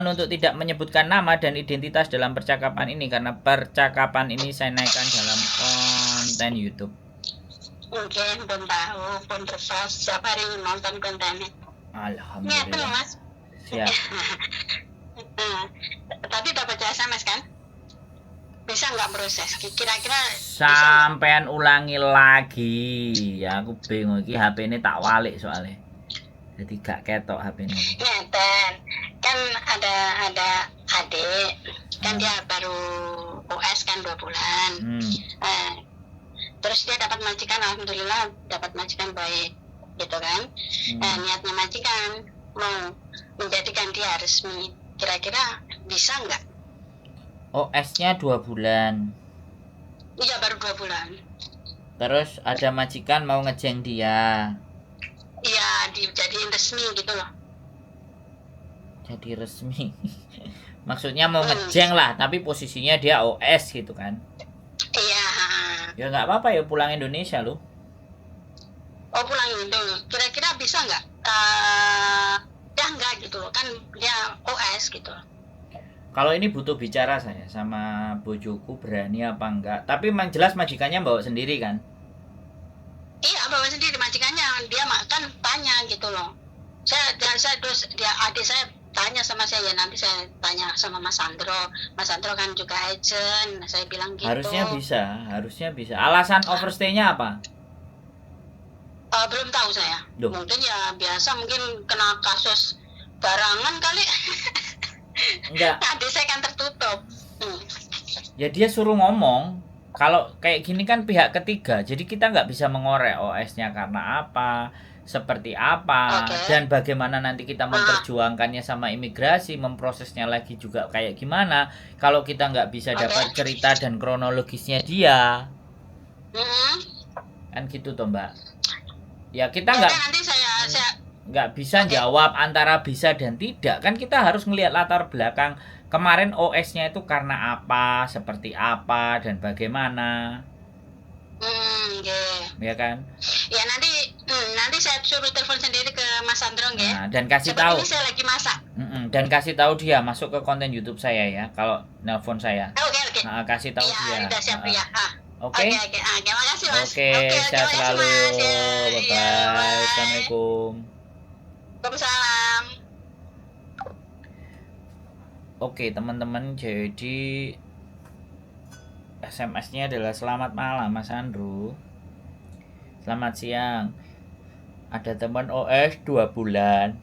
untuk tidak menyebutkan nama dan identitas dalam percakapan ini karena percakapan ini saya naikkan dalam konten YouTube. Oke, belum tahu, belum terus setiap hari nonton kontennya. Alhamdulillah. Mas. Siap. Tadi dapat SMS kan? Bisa nggak proses? Kira-kira sampean ulangi lagi. Ya aku bingung iki HP ini tak walik soalnya. Jadi gak ketok HP ini. Ngeten. Kan ada adik, kan dia baru US kan 2 bulan. Terus dia dapat majikan, alhamdulillah dapat majikan baik gitu kan. Niatnya majikan mau menjadikan dia resmi, kira-kira bisa nggak? OS-nya 2 bulan. Iya, baru 2 bulan. Terus ada majikan mau ngejeng dia. Iya, dijadiin resmi gitu loh. Jadi resmi. Maksudnya mau ngejeng lah, tapi posisinya dia OS gitu kan. Iya. Ya nggak apa-apa ya, pulang Indonesia loh. Oh, pulang Indonesia. Kira-kira bisa nggak? Ya enggak gitu loh, kan dia OS gitu. Kalau ini butuh bicara saya sama bojoku berani apa enggak. Tapi memang jelas majikannya bawa sendiri kan? Iya, bawa sendiri majikannya. Dia kan tanya gitu loh. Saya terus adik saya tanya sama saya, ya nanti saya tanya sama Mas Sandro. Mas Sandro kan juga agent. Saya bilang gitu. Harusnya bisa. Alasan overstay-nya apa? Belum tahu saya. Duh. Mungkin ya biasa, mungkin kena kasus barangan kali. Enggak. Adik saya kan tertutup. Ya dia suruh ngomong. Kalau kayak gini kan pihak ketiga, jadi kita nggak bisa mengorek OS-nya karena apa, seperti apa, dan bagaimana nanti kita memperjuangkannya sama imigrasi, memprosesnya lagi juga kayak gimana. Kalau kita nggak bisa dapat cerita dan kronologisnya dia, kan gitu toh Mbak. Ya kita nggak bisa jawab antara bisa dan tidak, kan kita harus ngelihat latar belakang. Kemarin OS-nya itu karena apa, seperti apa, dan bagaimana. Ya kan? Ya nanti saya suruh telepon sendiri ke Mas Sandro ya. Nah, dan kasih tahu. Ini saya lagi masak. Dan kasih tahu dia masuk ke konten YouTube saya ya, kalau nelpon saya. Oke. Nah, kasih tahu dia. Udah siap ya. Oke. Terima kasih Mas. Oke, sehat selalu. Bye-bye. Assalamualaikum. Waalaikumsalam. Oke teman-teman, jadi SMS-nya adalah selamat malam Mas Andrew. Selamat siang. Ada teman OS 2 bulan.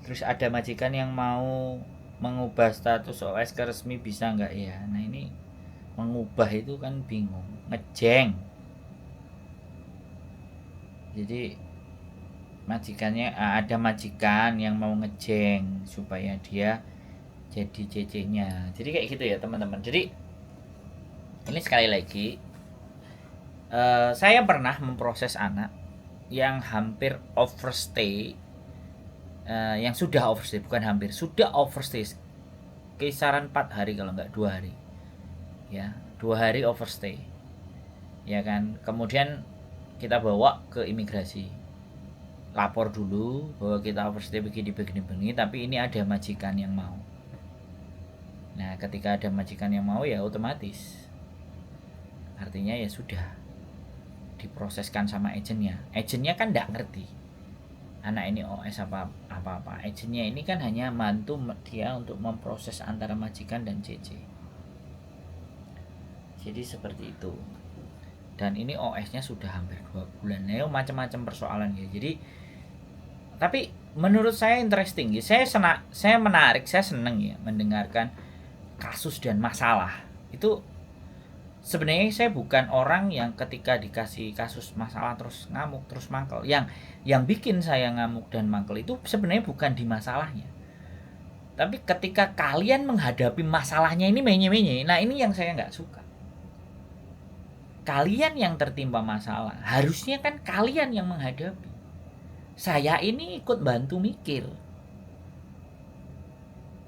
Terus ada majikan yang mau mengubah status OS ke resmi, bisa nggak ya? Nah ini mengubah itu kan bingung, ngejeng. Jadi majikannya ada majikan yang mau ngejeng supaya dia jadi CC-nya. Jadi kayak gitu ya teman-teman. Jadi ini sekali lagi saya pernah memproses anak yang hampir overstay, yang sudah overstay, bukan hampir, sudah overstay kisaran 4 hari kalau nggak 2 hari ya, 2 hari overstay ya kan. Kemudian kita bawa ke imigrasi, lapor dulu bahwa kita overstay begini, tapi ini ada majikan yang mau. Nah ketika ada majikan yang mau ya otomatis artinya ya sudah diproseskan sama agennya. Agennya kan nggak ngerti anak ini OS apa-apa. Agennya ini kan hanya bantu dia untuk memproses antara majikan dan CC. Jadi seperti itu. Dan ini OS-nya sudah hampir 2 bulan. Nah, macam-macam persoalan ya. Jadi tapi menurut saya interesting ya. Saya menarik, saya senang ya mendengarkan kasus dan masalah. Itu sebenarnya saya bukan orang yang ketika dikasih kasus masalah terus ngamuk, terus mangkel. Yang bikin saya ngamuk dan mangkel itu sebenarnya bukan di masalahnya. Tapi ketika kalian menghadapi masalahnya ini menye-menye, nah ini yang saya nggak suka. Kalian yang tertimpa masalah, harusnya kan kalian yang menghadapi. Saya ini ikut bantu mikir.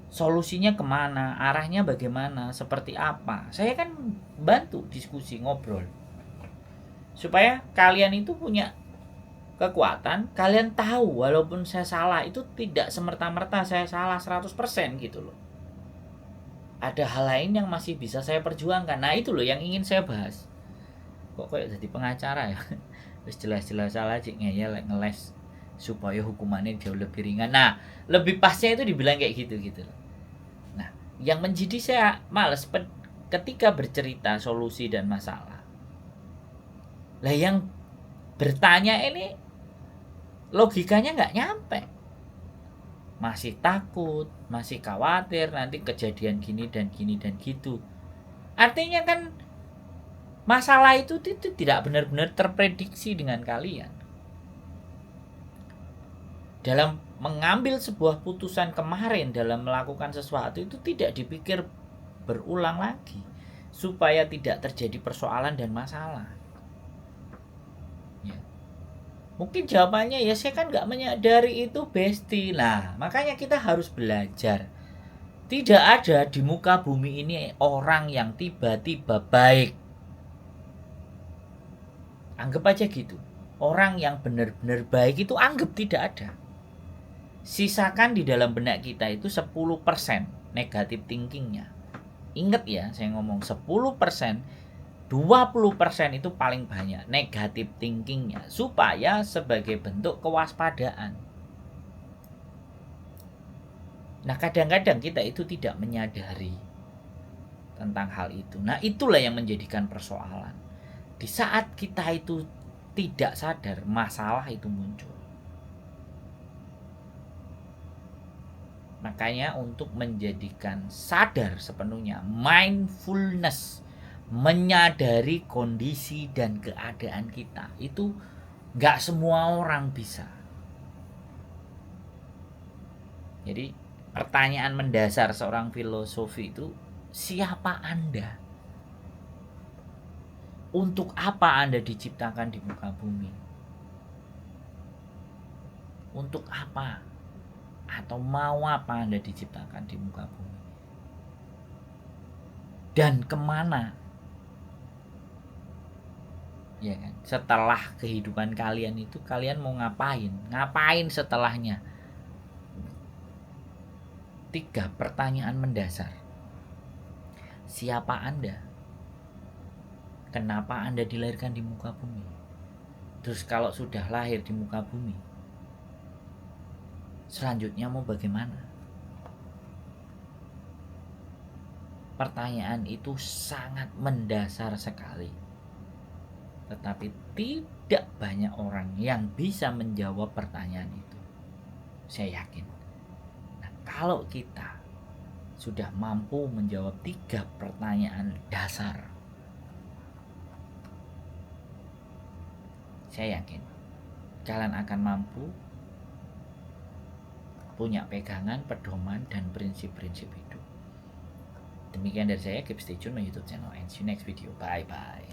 Solusinya kemana, arahnya bagaimana, seperti apa. Saya kan bantu diskusi, ngobrol. Supaya kalian itu punya kekuatan, kalian tahu walaupun saya salah itu tidak semerta-merta saya salah 100% gitu loh. Ada hal lain yang masih bisa saya perjuangkan. Nah itu loh yang ingin saya bahas. Kok kayak jadi pengacara ya. Terus jelas-jelas salah cik ngeyel ngeles supaya hukumannya jauh lebih ringan. Nah lebih pasnya itu dibilang kayak gitu loh. Nah yang menjadi saya males ketika bercerita solusi dan masalah. Lah yang bertanya ini logikanya nggak nyampe, masih takut, masih khawatir nanti kejadian gini dan gini dan gitu. Artinya kan masalah itu tidak benar-benar terprediksi dengan kalian. Dalam mengambil sebuah putusan kemarin dalam melakukan sesuatu itu tidak dipikir berulang lagi supaya tidak terjadi persoalan dan masalah. Mungkin jawabannya ya saya kan nggak menyadari itu besti. Nah makanya kita harus belajar. Tidak ada di muka bumi ini orang yang tiba-tiba baik. Anggap aja gitu. Orang yang benar-benar baik itu anggap tidak ada. Sisakan di dalam benak kita itu 10% negatif thinkingnya. Ingat ya saya ngomong 10%. 20% itu paling banyak negatif thinkingnya supaya sebagai bentuk kewaspadaan. Nah kadang-kadang kita itu tidak menyadari tentang hal itu. Nah itulah yang menjadikan persoalan. Di saat kita itu tidak sadar masalah itu muncul. Makanya untuk menjadikan sadar sepenuhnya mindfulness, menyadari kondisi dan keadaan kita itu nggak semua orang bisa. Jadi pertanyaan mendasar seorang filosofi itu siapa Anda? Untuk apa Anda diciptakan di muka bumi? Untuk apa? Atau mau apa Anda diciptakan di muka bumi? Dan kemana? Ya kan? Setelah kehidupan kalian itu kalian mau ngapain? Ngapain setelahnya? 3 pertanyaan mendasar. Siapa Anda? Kenapa Anda dilahirkan di muka bumi? Terus kalau sudah lahir di muka bumi, selanjutnya mau bagaimana? Pertanyaan itu sangat mendasar sekali. Tetapi tidak banyak orang yang bisa menjawab pertanyaan itu. Saya yakin. Nah, kalau kita sudah mampu menjawab 3 pertanyaan dasar, saya yakin kalian akan mampu punya pegangan, pedoman, dan prinsip-prinsip hidup. Demikian dari saya, keep stay tune my YouTube channel and see you next video. Bye bye.